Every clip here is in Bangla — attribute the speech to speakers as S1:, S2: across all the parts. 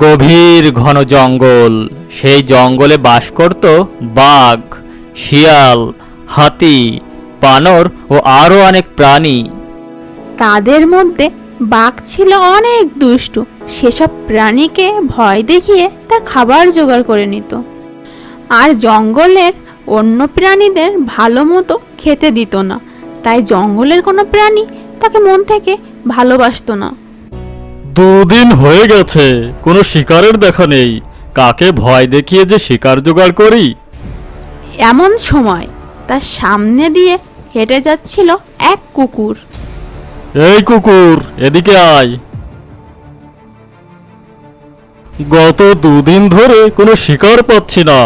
S1: গভীর ঘন জঙ্গল। সেই জঙ্গলে বাস করত বাঘ, শিয়াল, হাতি, বানর ও আরো অনেক প্রাণী।
S2: তাদের মধ্যে বাঘ ছিল অনেক দুষ্টু। সেসব প্রাণীকে ভয় দেখিয়ে তার খাবার জোগাড় করে নিত, আর জঙ্গলের অন্য প্রাণীদের ভালো মতো খেতে দিত না। তাই জঙ্গলের কোনো প্রাণী তাকে মন থেকে ভালোবাসতো না।
S1: দুদিন হয়ে গেছে, কোনো শিকারের দেখা নেই। কাকে ভয় দেখিয়ে যে শিকার জোগাড় করি।
S2: এমন সময় তার সামনে দিয়ে হেঁটে যাচ্ছিল এক কুকুর।
S1: এই কুকুর, এদিকে আয়। গত দুদিন ধরে কোনো শিকার পাচ্ছি না।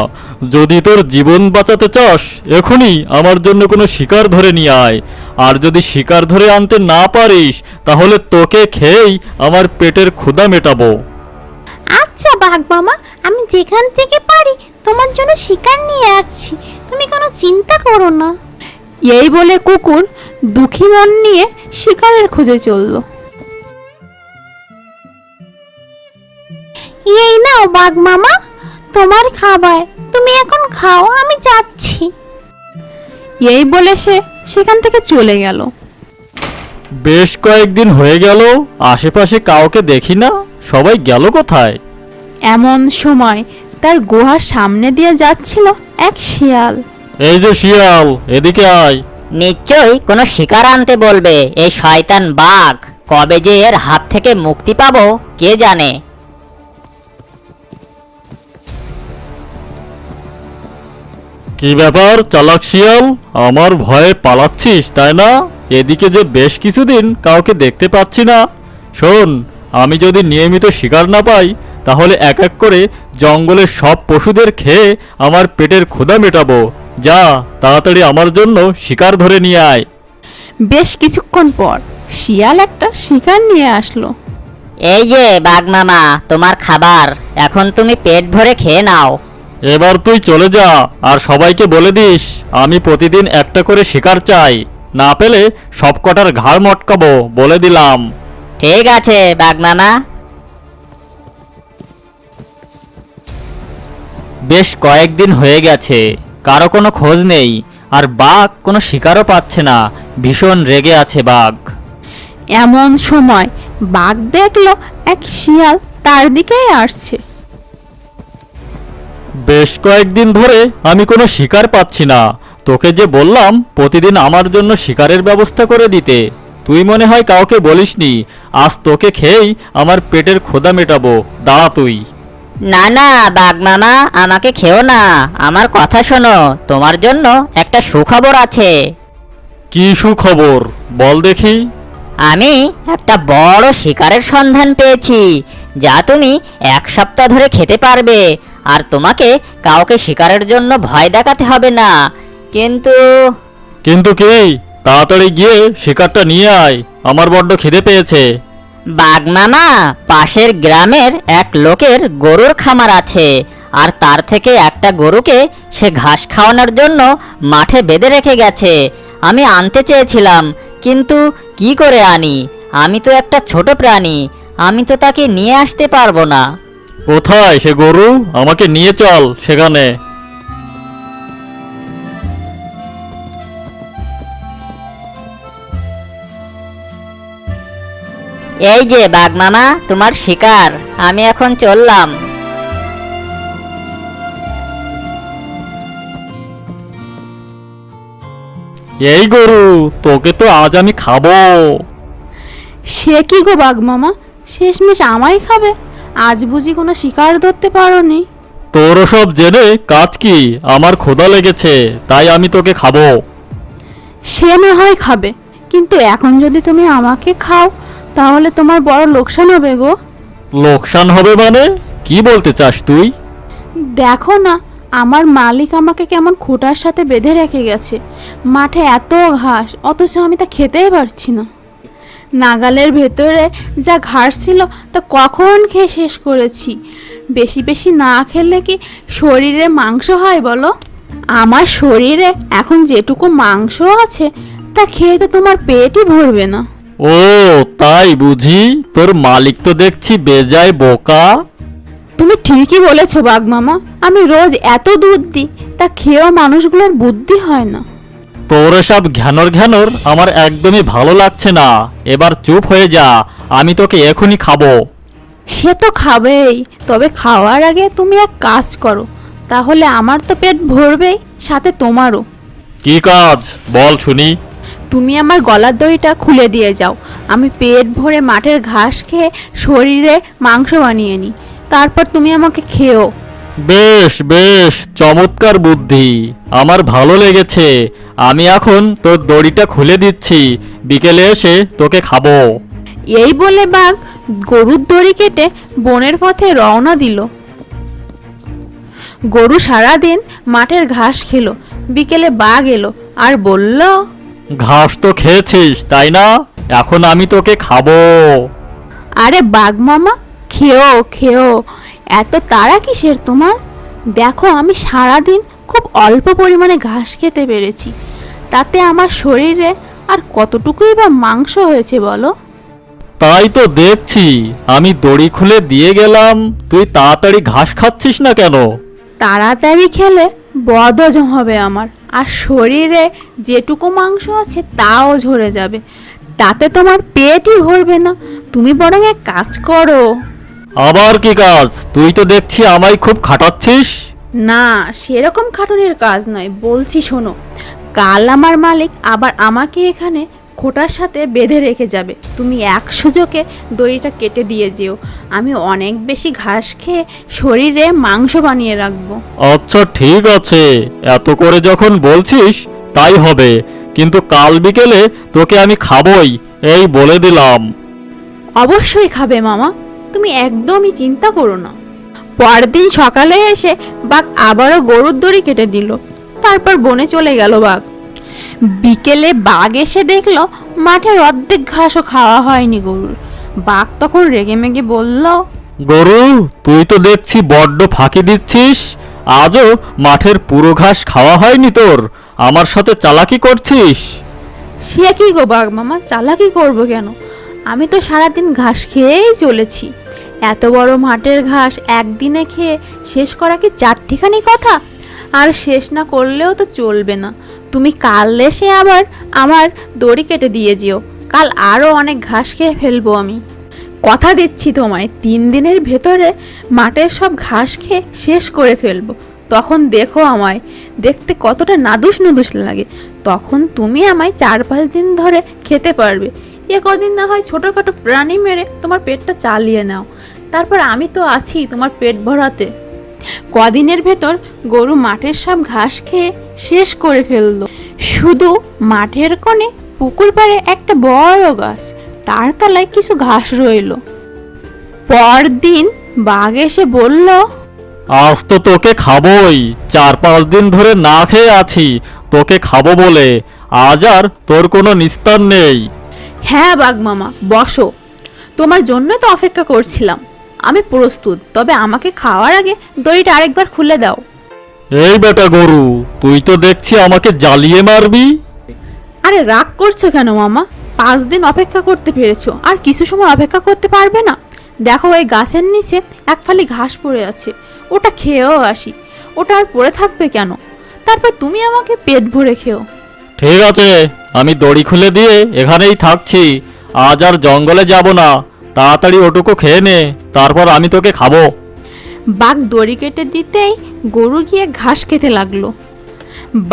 S1: যদি তোর জীবন বাঁচাতে চাস, এখনই আমার জন্য কোনো শিকার ধরে নিয়ে আয়। আর যদি শিকার ধরে আনতে না পারিস, তাহলে তোকে খেয়েই আমার পেটের ক্ষুধা মেটাবো।
S2: আচ্ছা বাঘ মামা, আমি যেখান থেকে পারি তোমার জন্য শিকার নিয়ে আসছি, তুমি কোনো চিন্তা করো না। এই বলে কুকুর দুঃখী মন নিয়ে শিকারের খোঁজে চলল। এই নাও বাঘ মামা, তোমার খাবার, তুমি এখন খাও, আমি যাচ্ছি। এই বলে সে সেখান থেকে চলে গেল।
S1: বেশ কয়েকদিন হয়ে গেল, আশেপাশে কাউকে দেখি না। সবাই গেল কোথায়?
S2: এমন সময় তার গুহার সামনে দিয়ে যাচ্ছিল এক শিয়াল।
S1: এই যে শিয়াল, এদিকে আয়।
S3: নিশ্চয়ই কোনো শিকার আনতে বলবে এই শয়তান বাঘ। কবে যে এর হাত থেকে মুক্তি পাবো কে জানে।
S1: কি ব্যাপার চালাক শিয়াল, আমার ভয়ে পালাচ্ছিস তাই না? এদিকে যে বেশ কিছুদিন কাউকে দেখতে পাচ্ছি না। শোন, আমি যদি নিয়মিত শিকার না পাই, তাহলে এক এক করে জঙ্গলের সব পশুদের খেয়ে আমার পেটের ক্ষুধা মেটাবো। যা, তাড়াতাড়ি আমার জন্য শিকার ধরে নিয়ে আয়।
S2: বেশ কিছুক্ষণ পর শিয়াল একটা শিকার নিয়ে আসলো।
S3: এই যে বাঘ মামা, তোমার খাবার, এখন তুমি পেট ভরে খেয়ে নাও।
S1: এবার তুই চলে যা, আর সবাইকে বলে দিস আমি প্রতিদিন একটা করে শিকার চাই। না পেলে সব কটার ঘাড় মটকাবো, বলে দিলাম।
S3: ঠিক আছে বাঘ মামা।
S1: বেশ কয়েকদিন হয়ে গেছে, কারো কোনো খোঁজ নেই, আর বাঘ কোনো শিকারও পাচ্ছে না। ভীষণ রেগে আছে বাঘ।
S2: এমন সময় বাঘ দেখলো এক শিয়াল তার দিকেই আসছে।
S1: বেশ কয়েকদিন ধরে আমি কোনো শিকার পাচ্ছি না। তোকে যে বললাম প্রতিদিন আমার জন্য শিকারের ব্যবস্থা করে দিতে, তুই মনে হয় কাউকে বলিসনি। আজ তোকে খেয়েই আমার পেটের ক্ষুধা মেটাবো। দাঁড়া তুই।
S3: না না বাঘ মামা, আমাকে খেও না, আমার কথা শোনো। তোমার জন্য একটা সুখবর আছে।
S1: কি সুখবর, বল দেখি।
S3: আমি একটা বড় শিকারের সন্ধান পেয়েছি, যা তুমি 1 সপ্তাহ ধরে খেতে পারবে। আর তোমাকে কাউকে শিকারের জন্য ভয় দেখাতে হবে না। কিন্তু
S1: কিন্তু কি? তাড়াতাড়ি গিয়ে শিকারটা নিয়ে আয়, আমার বড্ড খিদে পেয়েছে।
S3: বাঘ মামা, পাশের গ্রামের এক লোকের গরুর খামার আছে, আর তার থেকে একটা গরুকে সে ঘাস খাওয়ানোর জন্য মাঠে বেঁধে রেখে গেছে। আমি আনতে চেয়েছিলাম, কিন্তু কি করে আনি? আমি তো একটা ছোট প্রাণী, আমি তো তাকে নিয়ে আসতে পারবো না।
S1: কোথায় সে গরু? আমাকে নিয়ে চল সেখানে।
S3: এই যে বাঘ মামা, তোমার শিকার, আমি এখন চললাম।
S1: এই গরু, তোকে তো আজ আমি খাবো।
S2: সে কি গো বাঘ মামা, শেষমেশ আমায় খাবে? আজ বুঝি কোনো শিকার ধরতে পারোনি?
S1: তোর সব জেনে কাজ কি? আমার ক্ষুধা লেগেছে, তাই আমি তোকে খাবো।
S2: সে না হয় খাবে, কিন্তু এখন যদি তুমি আমাকে খাও তাহলে তোমার বড় লোকসান হবে গো।
S1: লোকসান হবে মানে? কি বলতে চাস তুই?
S2: দেখো না, আমার মালিক আমাকে কেমন খোঁটার সাথে বেঁধে রেখে গেছে। মাঠে এত ঘাস, অথচ আমি তা খেতেই পারছি না। নাগালের ভেতরে যা ঘাস ছিল তা কখন খেয়ে শেষ করেছি। বেশি বেশি না খেলে কি শরীরে মাংস হয় বলো? আমার শরীরে এখন যেটুকু মাংস আছে তা খেয়ে তো তোমার পেটই ভরবে না।
S1: ও তাই বুঝি? তোর মালিক তো দেখছি বেজায় বোকা।
S2: তুমি ঠিকই বলেছো বাঘ মামা, আমি রোজ এত দুধ দিই, তা খেয়েও মানুষগুলোর বুদ্ধি হয় না।
S1: তোর এসব ঘ্যানর ঘ্যানর আমার একদমই ভালো লাগছে না। এবার চুপ হয়ে যা, আমি তোকে এখনই খাবো।
S2: সে তো খাবেই, তবে খাওয়ার আগে তুমি এক কাজ করো, তাহলে আমার তো পেট ভরবেই, সাথে তোমারও।
S1: কি কাজ বল শুনি।
S2: তুমি আমার গলার দড়িটা খুলে দিয়ে যাও, আমি পেট ভরে মাঠের ঘাস খেয়ে শরীরে মাংস বানিয়ে নিই, তারপর তুমি আমাকে খেও।
S1: বেশ বেশ, চমৎকার বুদ্ধি, আমার ভালো লেগেছে। আমি এখন তোর দড়িটা খুলে দিচ্ছি, বিকেলে এসে তোকে খাবো।
S2: এই বলে বাঘ গরুর দড়ি কেটে বনের পথে রওনা দিল। গরু সারাদিন মাঠের ঘাস খেলো, বিকেলে বাঘ এলো আর বলল,
S1: ঘাস তো খেয়েছিস তাই না, এখন আমি তোকে খাবো।
S2: আরে বাঘ মামা, খেও খেও, এত তাড়া কিসের তোমার? দেখো আমি সারাদিন খুব অল্প পরিমাণে ঘাস খেতে পেরেছি, তাতে আমার শরীরে আর কতটুকুই বা মাংস হয়েছে বলো?
S1: তাই তো দেখছি, আমি দড়ি খুলে দিয়ে গেলাম, তুই তাড়াতাড়ি ঘাস খাচ্ছিস না কেন?
S2: তাড়াতাড়ি খেলে বদহজম হবে আমার, আর শরীরে যেটুকু মাংস আছে তাও ঝরে যাবে, তাতে তোমার পেটই ভরবে না। তুমি বরং এক কাজ করো।
S1: আবার কি কাজ? তুই তো দেখছি আমায় খুব খাটাচ্ছিস।
S2: না, সেরকম খাটুনির কাজ নয়, বলছি শোনো। কাল আমার মালিক আবার আমাকে এখানে খোঁটার সাথে বেঁধে রেখে যাবে, তুমি এক সুযোগে দড়িটা কেটে দিয়ে যেও, আমি অনেক বেশি ঘাস খেয়ে শরীরে মাংস বানিয়ে রাখবো।
S1: আচ্ছা ঠিক আছে, এত করে যখন বলছিস তাই হবে, কিন্তু কাল বিকেলে তোকে আমি খাবই, এই বলে দিলাম।
S2: অবশ্যই খাবে মামা, তুমি একদমই চিন্তা করো না। পরদিন সকালে এসে বাঘ আবারও গরুর দড়ি কেটে দিল, তারপর বনে চলে গেল বাঘ। বিকেলে বাঘ এসে দেখলো মাঠের অর্ধেক ঘাসও খাওয়া হয়নি গরুর। বাঘ তখন রেগেমেগে বলল,
S1: গরু, তুই তো দেখছি বড্ড ফাঁকি দিচ্ছিস, আজও মাঠের পুরো ঘাস খাওয়া হয়নি তোর, আমার সাথে চালাকি করছিস।
S2: সে কি গো বাঘ মামা, চালাকি করবো কেন? আমি তো সারাদিন ঘাস খেয়েই চলেছি। এত বড় মাঠের ঘাস একদিনে খেয়ে শেষ করা কি চারটিখানি কথা? আর শেষ না করলেও তো চলবে না। তুমি কাল এসে আবার আমার দড়ি কেটে দিয়ে যেও, কাল আরও অনেক ঘাস খেয়ে ফেলবো আমি। কথা দিচ্ছি তোমায়, 3 দিনের ভেতরে মাঠের সব ঘাস খেয়ে শেষ করে ফেলবো। তখন দেখো আমায়, দেখতে কতটা নাদুস নুদুস লাগে। তখন তুমি আমায় 4-5 দিন ধরে খেতে পারবে। এ কদিন না হয় ছোটোখাটো প্রাণী মেরে তোমার পেটটা চালিয়ে নাও, তারপর আমি তো আছি তোমার পেট ভরাতে। কদিনের ভেতর গরু মাঠের সব ঘাস খেয়ে শেষ করে ফেললো। শুধু মাঠের কোণে পুকুর পাড়ে একটা বড় গাছ, তার তলায় কিছু ঘাস রইল। পরদিন বাঘ এসে বলল,
S1: আজ তো তোকে খাবোই, 4-5 দিন ধরে না খেয়ে আছি, তোকে খাবো বলে আজ আর তোর কোনো নিস্তার নেই।
S2: হ্যাঁ বাঘ মামা, বসো, তোমার জন্যই তো অপেক্ষা করছিলাম। আমি প্রস্তুত, তবে আমাকে খাওয়ার আগে দড়িটা আরেকবার খুলে দাও।
S1: এই বেটা গরু, তুই তো দেখছি আমাকে জ্বালিয়ে মারবি।
S2: আরে রাগ করছো কেন মামা? 5 দিন অপেক্ষা করতে পেরেছো, আর কিছু সময় অপেক্ষা করতে পারবে না? দেখো ওই গাছের নিচে এক ফালি ঘাস পড়ে আছে, ওটা খেয়েও আসি। ওটা আর পড়ে থাকবে কেন? তারপর তুমি আমাকে পেট ভরে খেও।
S1: ঠিক আছে, আমি দড়ি খুলে দিয়ে এখানেই থাকছি, আজ আর জঙ্গলে যাব না, তাড়াতাড়ি ওটুকু খেয়ে নে, তারপর আমি তোকে খাবো।
S2: বাঘ দড়ি কেটে দিতেই গরু গিয়ে ঘাস খেতে লাগলো।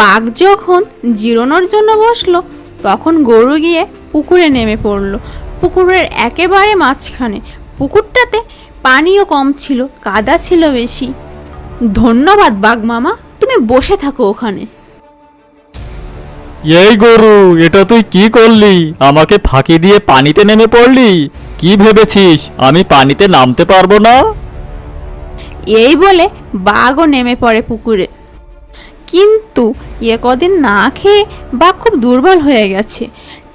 S2: বাঘ যখন জিরানোর জন্য বসলো, তখন গরু গিয়ে পুকুরে নেমে পড়লো। পুকুরের একেবারে মাঝখানে। পুকুরটাতে পানিও কম ছিল, কাদা ছিল বেশি। ধন্যবাদ বাঘ মামা, তুমি বসে থাকো ওখানে।
S1: এই গরু, এটা তুই কি করলি? আমাকে ফাঁকি দিয়ে পানিতে নেমে পড়লি? কি ভেবেছিস আমি পানিতে নামতে পারবো না?
S2: এই বলে বাঘও নেমে পড়ে পুকুরে। কিন্তু এ কদিন না খেয়ে বাঘ খুব দুর্বল হয়ে গেছে,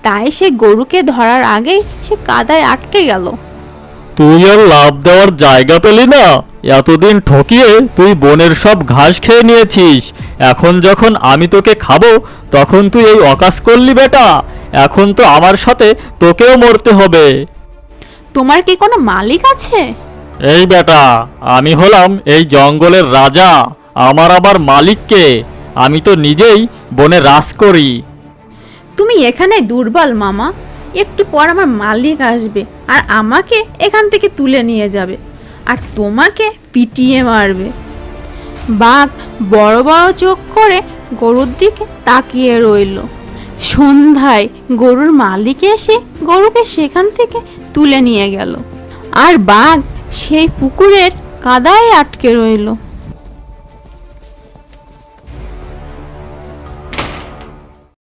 S2: তাই সে গরুকে ধরার আগেই সে কাদায় আটকে গেল।
S1: তুই আর লাভ দেওয়ার জায়গা পেলি না? এতদিন ঠকিয়ে তুই বনের সব ঘাস খেয়ে নিয়েছিস, এখন যখন আমি তোকে খাবো তখন তুই এই অকাজ করলি বেটা। এখন তো আমার সাথে তোকেও মরতে হবে।
S2: তোমার কি কোনো মালিক আছে?
S1: এই বেটা, আমি হলাম এই জঙ্গলের রাজা। আমার আবার মালিককে, আমি তো নিজেই বনে রাজ করি।
S2: তুমি এখানে দুর্বল মামা, একটু পর আমার মালিক আসবে আর আমাকে এখান থেকে তুলে নিয়ে যাবে আর তোমাকে পিটিয়ে মারবে। বাঘ বড় বড় চোখ করে গরুর দিকে তাকিয়ে রইল। সন্ধ্যায় গরুর মালিক এসে গরুকে সেখান থেকে তুলে নিয়ে গেল আর বাঘ সেই পুকুরের কাদায় আটকে রইল।